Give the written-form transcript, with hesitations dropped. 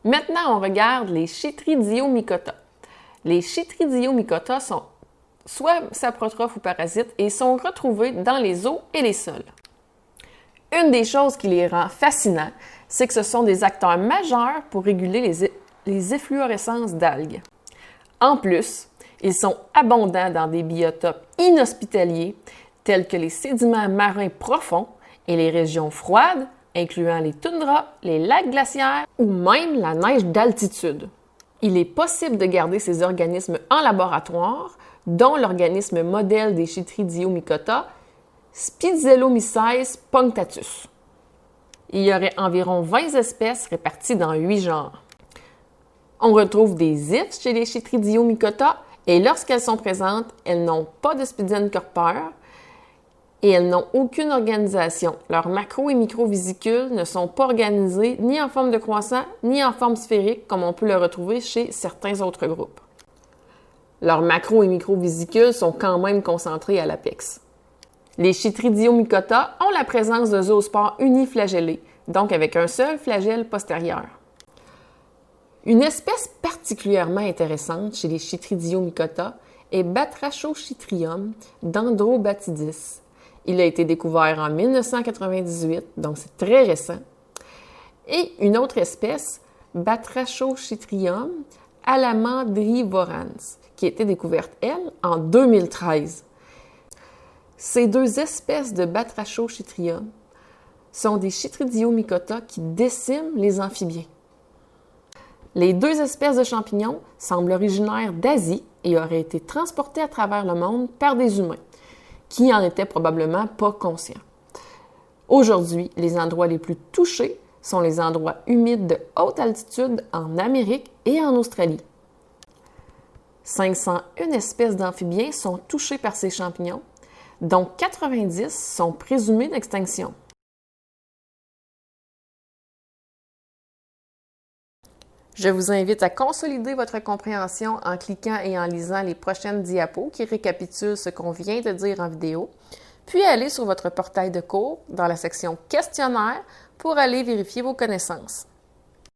Maintenant, on regarde les Chytridiomycota. Les Chytridiomycota sont soit saprotrophes ou parasites et sont retrouvés dans les eaux et les sols. Une des choses qui les rend fascinants, c'est que ce sont des acteurs majeurs pour réguler les efflorescences d'algues. En plus, ils sont abondants dans des biotopes inhospitaliers tels que les sédiments marins profonds et les régions froides, incluant les toundras, les lacs glaciaires ou même la neige d'altitude. Il est possible de garder ces organismes en laboratoire, dont l'organisme modèle des Chytridiomycota, Spizellomyces punctatus. Il y aurait environ 20 espèces réparties dans 8 genres. On retrouve des ifs chez les Chytridiomycota et lorsqu'elles sont présentes, elles n'ont pas de spidiencorpeur et elles n'ont aucune organisation. Leurs macro- et microvésicules ne sont pas organisés ni en forme de croissant ni en forme sphérique comme on peut le retrouver chez certains autres groupes. Leurs macro- et microvésicules sont quand même concentrés à l'apex. Les Chytridiomycota ont la présence de zoospores uniflagellés, donc avec un seul flagelle postérieur. Une espèce particulièrement intéressante chez les Chytridiomycota est Batrachochytrium dendrobatidis. Il a été découvert en 1998, donc c'est très récent. Et une autre espèce, Batrachochytrium alamandrivorans, qui a été découverte, elle, en 2013. Ces deux espèces de Batrachochytrium sont des Chytridiomycota qui déciment les amphibiens. Les deux espèces de champignons semblent originaires d'Asie et auraient été transportées à travers le monde par des humains, qui en étaient probablement pas conscients. Aujourd'hui, les endroits les plus touchés sont les endroits humides de haute altitude en Amérique et en Australie. 501 espèces d'amphibiens sont touchées par ces champignons, dont 90 sont présumés d'extinction. Je vous invite à consolider votre compréhension en cliquant et en lisant les prochaines diapos qui récapitulent ce qu'on vient de dire en vidéo, puis aller sur votre portail de cours dans la section « Questionnaire » pour aller vérifier vos connaissances.